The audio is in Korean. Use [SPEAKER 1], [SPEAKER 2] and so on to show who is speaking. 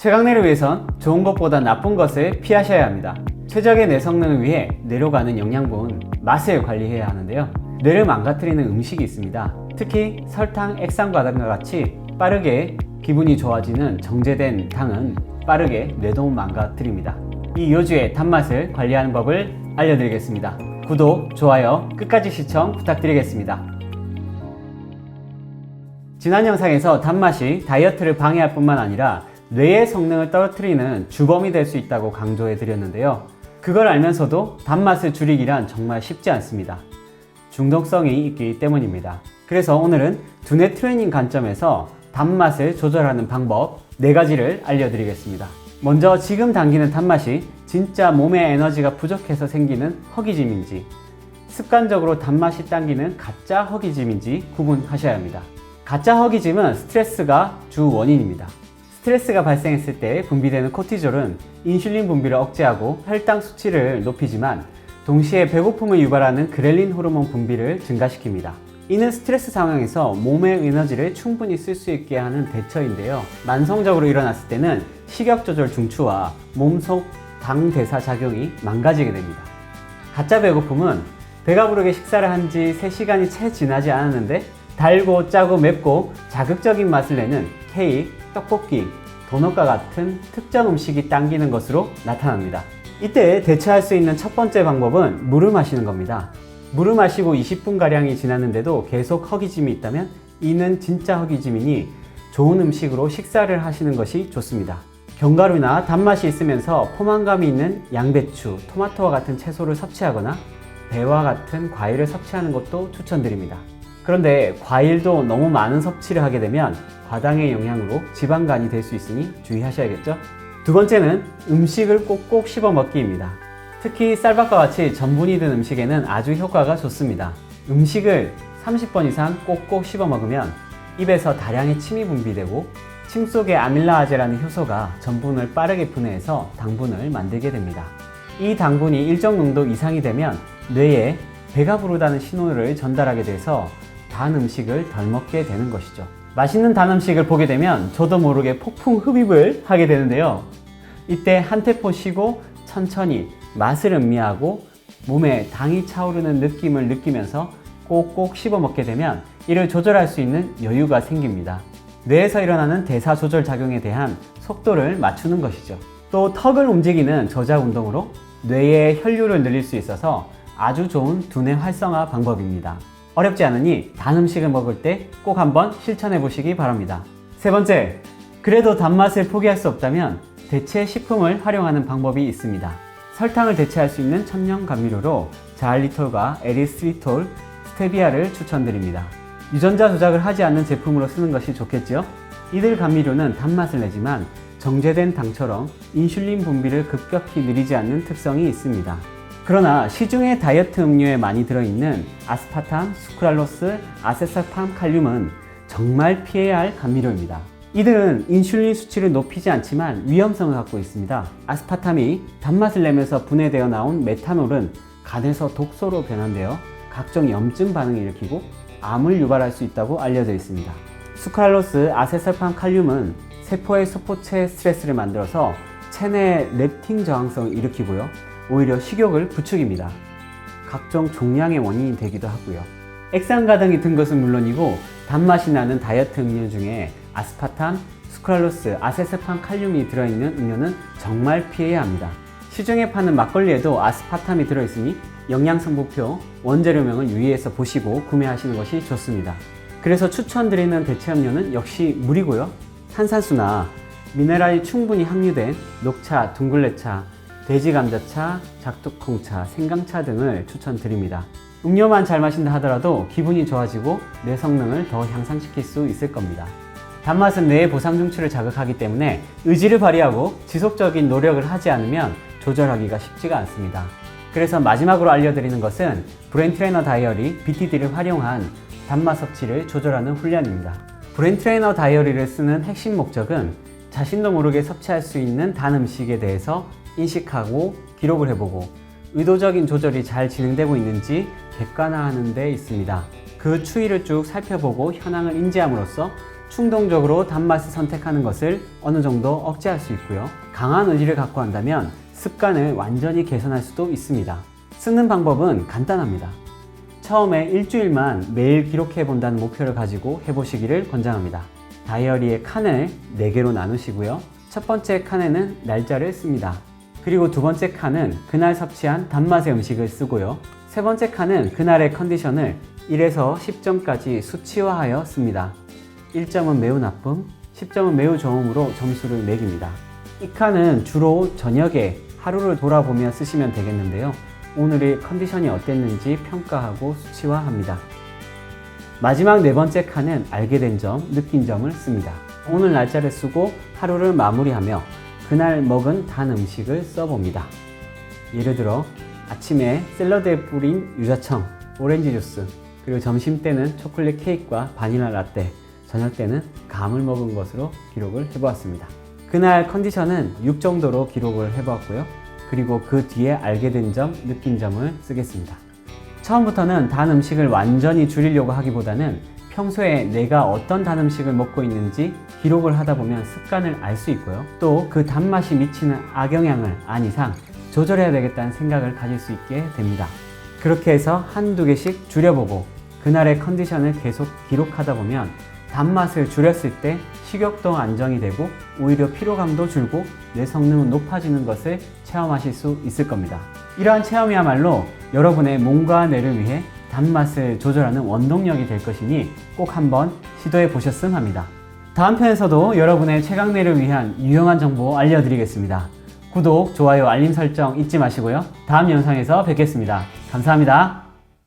[SPEAKER 1] 최강래를 위해선 좋은 것보다 나쁜 것을 피하셔야 합니다. 최적의 뇌 성능을 위해 뇌로 가는 영양분, 맛을 관리해야 하는데요. 뇌를 망가뜨리는 음식이 있습니다. 특히 설탕, 액상과당과 같이 빠르게 기분이 좋아지는 정제된 당은 빠르게 뇌도 망가뜨립니다. 이 요주의 단맛을 관리하는 법을 알려드리겠습니다. 구독, 좋아요, 끝까지 시청 부탁드리겠습니다. 지난 영상에서 단맛이 다이어트를 방해할 뿐만 아니라 뇌의 성능을 떨어뜨리는 주범이 될 수 있다고 강조해 드렸는데요. 그걸 알면서도 단맛을 줄이기란 정말 쉽지 않습니다. 중독성이 있기 때문입니다. 그래서 오늘은 두뇌 트레이닝 관점에서 단맛을 조절하는 방법 4가지를 알려드리겠습니다. 먼저 지금 당기는 단맛이 진짜 몸의 에너지가 부족해서 생기는 허기짐인지, 습관적으로 단맛이 당기는 가짜 허기짐인지 구분하셔야 합니다. 가짜 허기짐은 스트레스가 주 원인입니다. 스트레스가 발생했을 때 분비되는 코티졸은 인슐린 분비를 억제하고 혈당 수치를 높이지만 동시에 배고픔을 유발하는 그렐린 호르몬 분비를 증가시킵니다. 이는 스트레스 상황에서 몸의 에너지를 충분히 쓸 수 있게 하는 대처인데요. 만성적으로 일어났을 때는 식욕 조절 중추와 몸속 당 대사 작용이 망가지게 됩니다. 가짜 배고픔은 배가 부르게 식사를 한 지 3시간이 채 지나지 않았는데 달고 짜고 맵고 자극적인 맛을 내는 케이크, 떡볶이, 도넛과 같은 특정 음식이 당기는 것으로 나타납니다. 이때 대처할 수 있는 첫 번째 방법은 물을 마시는 겁니다. 물을 마시고 20분가량이 지났는데도 계속 허기짐이 있다면 이는 진짜 허기짐이니 좋은 음식으로 식사를 하시는 것이 좋습니다. 견과류나 단맛이 있으면서 포만감이 있는 양배추, 토마토와 같은 채소를 섭취하거나 배와 같은 과일을 섭취하는 것도 추천드립니다. 그런데 과일도 너무 많은 섭취를 하게 되면 과당의 영향으로 지방간이 될 수 있으니 주의하셔야겠죠? 두 번째는 음식을 꼭꼭 씹어 먹기입니다. 특히 쌀밥과 같이 전분이 든 음식에는 아주 효과가 좋습니다. 음식을 30번 이상 꼭꼭 씹어 먹으면 입에서 다량의 침이 분비되고 침 속의 아밀라아제라는 효소가 전분을 빠르게 분해해서 당분을 만들게 됩니다. 이 당분이 일정 농도 이상이 되면 뇌에 배가 부르다는 신호를 전달하게 돼서 단 음식을 덜 먹게 되는 것이죠. 맛있는 단 음식을 보게 되면 저도 모르게 폭풍 흡입을 하게 되는데요. 이때 한 테포 쉬고 천천히 맛을 음미하고 몸에 당이 차오르는 느낌을 느끼면서 꼭꼭 씹어 먹게 되면 이를 조절할 수 있는 여유가 생깁니다. 뇌에서 일어나는 대사 조절 작용에 대한 속도를 맞추는 것이죠. 또 턱을 움직이는 저작 운동으로 뇌의 혈류를 늘릴 수 있어서 아주 좋은 두뇌 활성화 방법입니다. 어렵지 않으니 단 음식을 먹을 때 꼭 한번 실천해 보시기 바랍니다. 세 번째, 그래도 단맛을 포기할 수 없다면 대체 식품을 활용하는 방법이 있습니다. 설탕을 대체할 수 있는 천연 감미료로 자알리톨과 에리스리톨, 스테비아를 추천드립니다. 유전자 조작을 하지 않는 제품으로 쓰는 것이 좋겠죠? 이들 감미료는 단맛을 내지만 정제된 당처럼 인슐린 분비를 급격히 느리지 않는 특성이 있습니다. 그러나 시중의 다이어트 음료에 많이 들어있는 아스파탐, 수크랄로스, 아세살팜 칼륨은 정말 피해야 할 감미료입니다. 이들은 인슐린 수치를 높이지 않지만 위험성을 갖고 있습니다. 아스파탐이 단맛을 내면서 분해되어 나온 메탄올은 간에서 독소로 변환되어 각종 염증 반응을 일으키고 암을 유발할 수 있다고 알려져 있습니다. 수크랄로스, 아세살팜 칼륨은 세포의 소포체 스트레스를 만들어서 체내 렙틴 저항성을 일으키고요. 오히려 식욕을 부추깁니다. 각종 종양의 원인이 되기도 하고요. 액상과당이 든 것은 물론이고 단맛이 나는 다이어트 음료 중에 아스파탐, 수크랄로스, 아세살팜 칼륨이 들어있는 음료는 정말 피해야 합니다. 시중에 파는 막걸리에도 아스파탐이 들어있으니 영양성분표, 원재료명을 유의해서 보시고 구매하시는 것이 좋습니다. 그래서 추천드리는 대체 음료는 역시 물이고요. 탄산수나 미네랄이 충분히 함유된 녹차, 둥글레차, 돼지감자차, 작두콩차, 생강차 등을 추천드립니다. 음료만 잘 마신다 하더라도 기분이 좋아지고 뇌 성능을 더 향상시킬 수 있을 겁니다. 단맛은 뇌의 보상중추를 자극하기 때문에 의지를 발휘하고 지속적인 노력을 하지 않으면 조절하기가 쉽지가 않습니다. 그래서 마지막으로 알려드리는 것은 브레인트레이너 다이어리 BTD를 활용한 단맛 섭취를 조절하는 훈련입니다. 브레인트레이너 다이어리를 쓰는 핵심 목적은 자신도 모르게 섭취할 수 있는 단 음식에 대해서 인식하고 기록을 해보고 의도적인 조절이 잘 진행되고 있는지 객관화하는 데 있습니다. 그 추이를 쭉 살펴보고 현황을 인지함으로써 충동적으로 단맛을 선택하는 것을 어느 정도 억제할 수 있고요. 강한 의지를 갖고 한다면 습관을 완전히 개선할 수도 있습니다. 쓰는 방법은 간단합니다. 처음에 일주일만 매일 기록해 본다는 목표를 가지고 해보시기를 권장합니다. 다이어리의 칸을 4개로 나누시고요. 첫 번째 칸에는 날짜를 씁니다. 그리고 두 번째 칸은 그날 섭취한 단맛의 음식을 쓰고요. 세 번째 칸은 그날의 컨디션을 1에서 10점까지 수치화하여 씁니다. 1점은 매우 나쁨, 10점은 매우 좋음으로 점수를 매깁니다. 이 칸은 주로 저녁에 하루를 돌아보며 쓰시면 되겠는데요. 오늘의 컨디션이 어땠는지 평가하고 수치화합니다. 마지막 네 번째 칸은 알게 된 점, 느낀 점을 씁니다. 오늘 날짜를 쓰고 하루를 마무리하며 그날 먹은 단 음식을 써봅니다. 예를 들어 아침에 샐러드에 뿌린 유자청, 오렌지 주스, 그리고 점심 때는 초콜릿 케이크와 바닐라 라떼, 저녁 때는 감을 먹은 것으로 기록을 해보았습니다. 그날 컨디션은 6 정도로 기록을 해보았고요. 그리고 그 뒤에 알게 된 점, 느낀 점을 쓰겠습니다. 처음부터는 단 음식을 완전히 줄이려고 하기보다는 평소에 내가 어떤 단 음식을 먹고 있는지 기록을 하다 보면 습관을 알 수 있고요. 또 그 단맛이 미치는 악영향을 안 이상 조절해야 되겠다는 생각을 가질 수 있게 됩니다. 그렇게 해서 한두 개씩 줄여보고 그날의 컨디션을 계속 기록하다 보면 단맛을 줄였을 때 식욕도 안정이 되고 오히려 피로감도 줄고 뇌 성능은 높아지는 것을 체험하실 수 있을 겁니다. 이러한 체험이야말로 여러분의 몸과 뇌를 위해 단맛을 조절하는 원동력이 될 것이니 꼭 한번 시도해 보셨음 합니다. 다음 편에서도 여러분의 최강뇌를 위한 유용한 정보 알려드리겠습니다. 구독, 좋아요, 알림 설정 잊지 마시고요. 다음 영상에서 뵙겠습니다. 감사합니다.